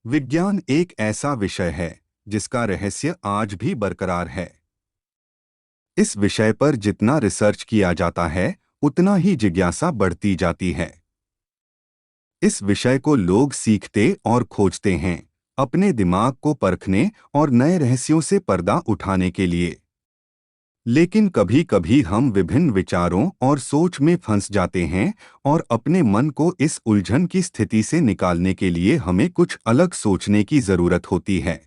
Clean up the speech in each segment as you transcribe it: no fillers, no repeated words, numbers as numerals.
विज्ञान एक ऐसा विषय है जिसका रहस्य आज भी बरकरार है। इस विषय पर जितना रिसर्च किया जाता है, उतना ही जिज्ञासा बढ़ती जाती है। इस विषय को लोग सीखते और खोजते हैं, अपने दिमाग को परखने और नए रहस्यों से पर्दा उठाने के लिए। लेकिन कभी कभी हम विभिन्न विचारों और सोच में फंस जाते हैं और अपने मन को इस उलझन की स्थिति से निकालने के लिए हमें कुछ अलग सोचने की जरूरत होती है।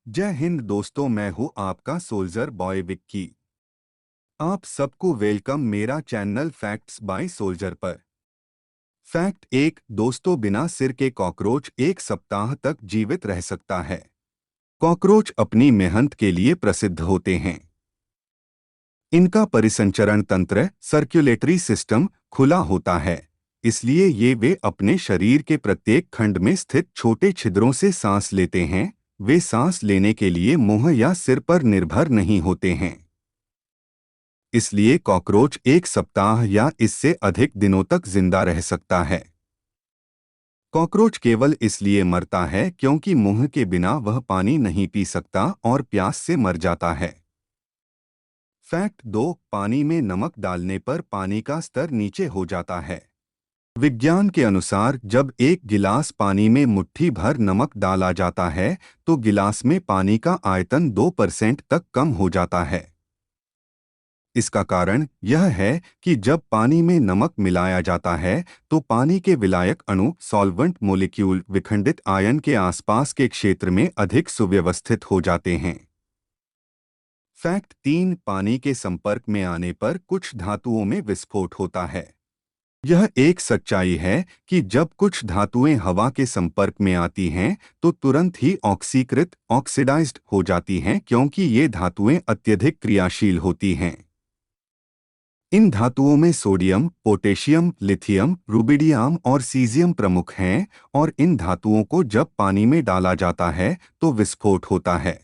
जय हिंद दोस्तों, मैं हूं आपका सोल्जर बॉय विक्की। आप सबको वेलकम मेरा चैनल फैक्ट्स बाय सोल्जर पर। फैक्ट एक, दोस्तों, बिना सिर के कॉकरोच एक सप्ताह तक जीवित रह सकता है। कॉकरोच अपनी मेहनत के लिए प्रसिद्ध होते हैं। इनका परिसंचरण तंत्र सर्कुलेटरी सिस्टम खुला होता है, इसलिए वे अपने शरीर के प्रत्येक खंड में स्थित छोटे छिद्रों से सांस लेते हैं। वे सांस लेने के लिए मुंह या सिर पर निर्भर नहीं होते हैं। इसलिए कॉकरोच एक सप्ताह या इससे अधिक दिनों तक जिंदा रह सकता है। कॉकरोच केवल इसलिए मरता है क्योंकि मुंह के बिना वह पानी नहीं पी सकता और प्यास से मर जाता है। फैक्ट दो, पानी में नमक डालने पर पानी का स्तर नीचे हो जाता है। विज्ञान के अनुसार जब एक गिलास पानी में मुट्ठी भर नमक डाला जाता है तो गिलास में पानी का आयतन 2% तक कम हो जाता है। इसका कारण यह है कि जब पानी में नमक मिलाया जाता है तो पानी के विलायक अणु सॉल्वेंट मोलिक्यूल विखंडित आयन के आसपास के क्षेत्र में अधिक सुव्यवस्थित हो जाते हैं। फैक्ट तीन, पानी के संपर्क में आने पर कुछ धातुओं में विस्फोट होता है। यह एक सच्चाई है कि जब कुछ धातुएं हवा के संपर्क में आती हैं तो तुरंत ही ऑक्सीकृत ऑक्सीडाइज्ड हो जाती हैं, क्योंकि ये धातुएं अत्यधिक क्रियाशील होती हैं। इन धातुओं में सोडियम, पोटेशियम, लिथियम, रुबिडियम और सीजियम प्रमुख हैं और इन धातुओं को जब पानी में डाला जाता है तो विस्फोट होता है।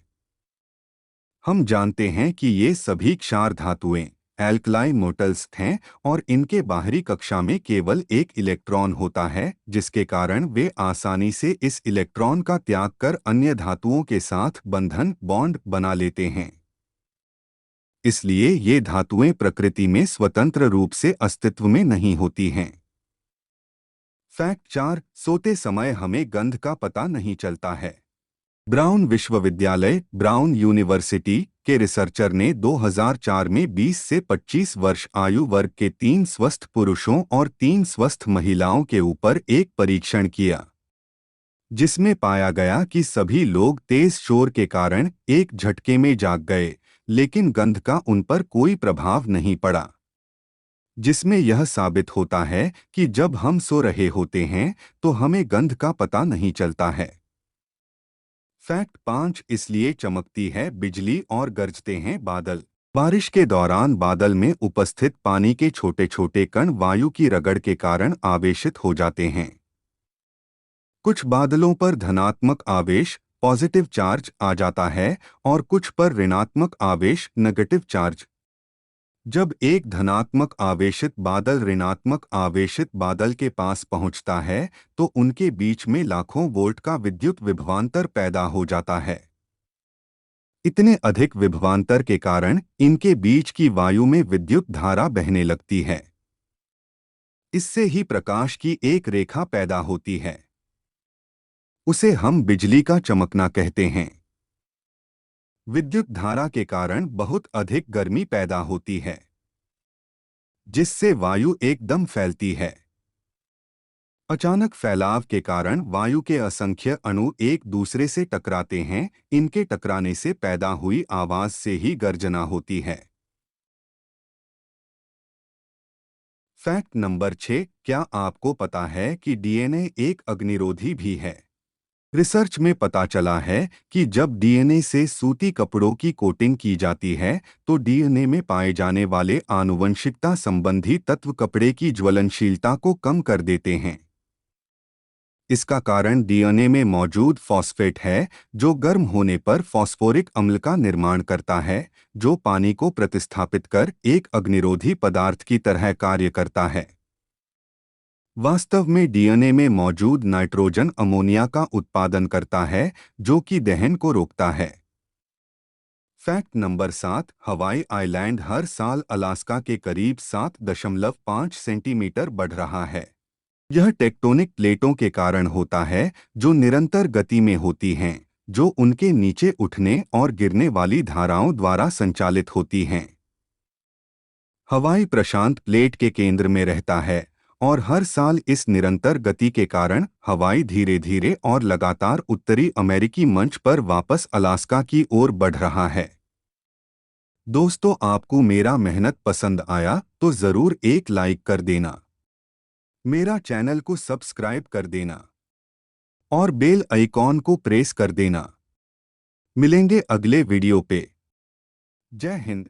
हम जानते हैं कि ये सभी क्षार धातुएं एल्कलाई मेटल्स हैं और इनके बाहरी कक्षा में केवल एक इलेक्ट्रॉन होता है, जिसके कारण वे आसानी से इस इलेक्ट्रॉन का त्याग कर अन्य धातुओं के साथ बंधन बॉन्ड बना लेते हैं। इसलिए ये धातुएं प्रकृति में स्वतंत्र रूप से अस्तित्व में नहीं होती हैं। फैक्ट चार, सोते समय हमें गंध का पता नहीं चलता है। ब्राउन विश्वविद्यालय ब्राउन यूनिवर्सिटी के रिसर्चर ने 2004 में 20 से 25 वर्ष आयु वर्ग के 3 स्वस्थ पुरुषों और 3 स्वस्थ महिलाओं के ऊपर एक परीक्षण किया, जिसमें पाया गया कि सभी लोग तेज शोर के कारण एक झटके में जाग गए, लेकिन गंध का उन पर कोई प्रभाव नहीं पड़ा। जिसमें यह साबित होता है कि जब हम सो रहे होते हैं तो हमें गंध का पता नहीं चलता है। फैक्ट पाँच, इसलिए चमकती है बिजली और गरजते हैं बादल। बारिश के दौरान बादल में उपस्थित पानी के छोटे छोटे कण वायु की रगड़ के कारण आवेशित हो जाते हैं। कुछ बादलों पर धनात्मक आवेश पॉजिटिव चार्ज आ जाता है और कुछ पर ऋणात्मक आवेश नेगेटिव चार्ज। जब एक धनात्मक आवेशित बादल ऋणात्मक आवेशित बादल के पास पहुंचता है तो उनके बीच में लाखों वोल्ट का विद्युत विभवांतर पैदा हो जाता है। इतने अधिक विभवांतर के कारण इनके बीच की वायु में विद्युत धारा बहने लगती है। इससे ही प्रकाश की एक रेखा पैदा होती है। उसे हम बिजली का चमकना कहते हैं। विद्युत धारा के कारण बहुत अधिक गर्मी पैदा होती है, जिससे वायु एकदम फैलती है। अचानक फैलाव के कारण वायु के असंख्य अणु एक दूसरे से टकराते हैं। इनके टकराने से पैदा हुई आवाज से ही गर्जना होती है। फैक्ट नंबर 6, क्या आपको पता है कि डीएनए एक अग्निरोधी भी है? रिसर्च में पता चला है कि जब डीएनए से सूती कपड़ों की कोटिंग की जाती है तो डीएनए में पाए जाने वाले आनुवंशिकता संबंधी तत्व कपड़े की ज्वलनशीलता को कम कर देते हैं। इसका कारण डीएनए में मौजूद फॉस्फेट है, जो गर्म होने पर फॉस्फोरिक अम्ल का निर्माण करता है, जो पानी को प्रतिस्थापित कर एक अग्निरोधी पदार्थ की तरह कार्य करता है। वास्तव में डीएनए में मौजूद नाइट्रोजन अमोनिया का उत्पादन करता है, जो कि दहन को रोकता है। फैक्ट नंबर 7, हवाई आइलैंड हर साल अलास्का के करीब 7.5 सेंटीमीटर बढ़ रहा है। यह टेक्टोनिक प्लेटों के कारण होता है, जो निरंतर गति में होती हैं, जो उनके नीचे उठने और गिरने वाली धाराओं द्वारा संचालित होती हैं। हवाई प्रशांत प्लेट के केंद्र में रहता है और हर साल इस निरंतर गति के कारण हवाई धीरे धीरे और लगातार उत्तरी अमेरिकी मंच पर वापस अलास्का की ओर बढ़ रहा है। दोस्तों, आपको मेरा मेहनत पसंद आया तो ज़रूर एक लाइक कर देना, मेरा चैनल को सब्सक्राइब कर देना और बेल आइकॉन को प्रेस कर देना। मिलेंगे अगले वीडियो पे। जय हिंद।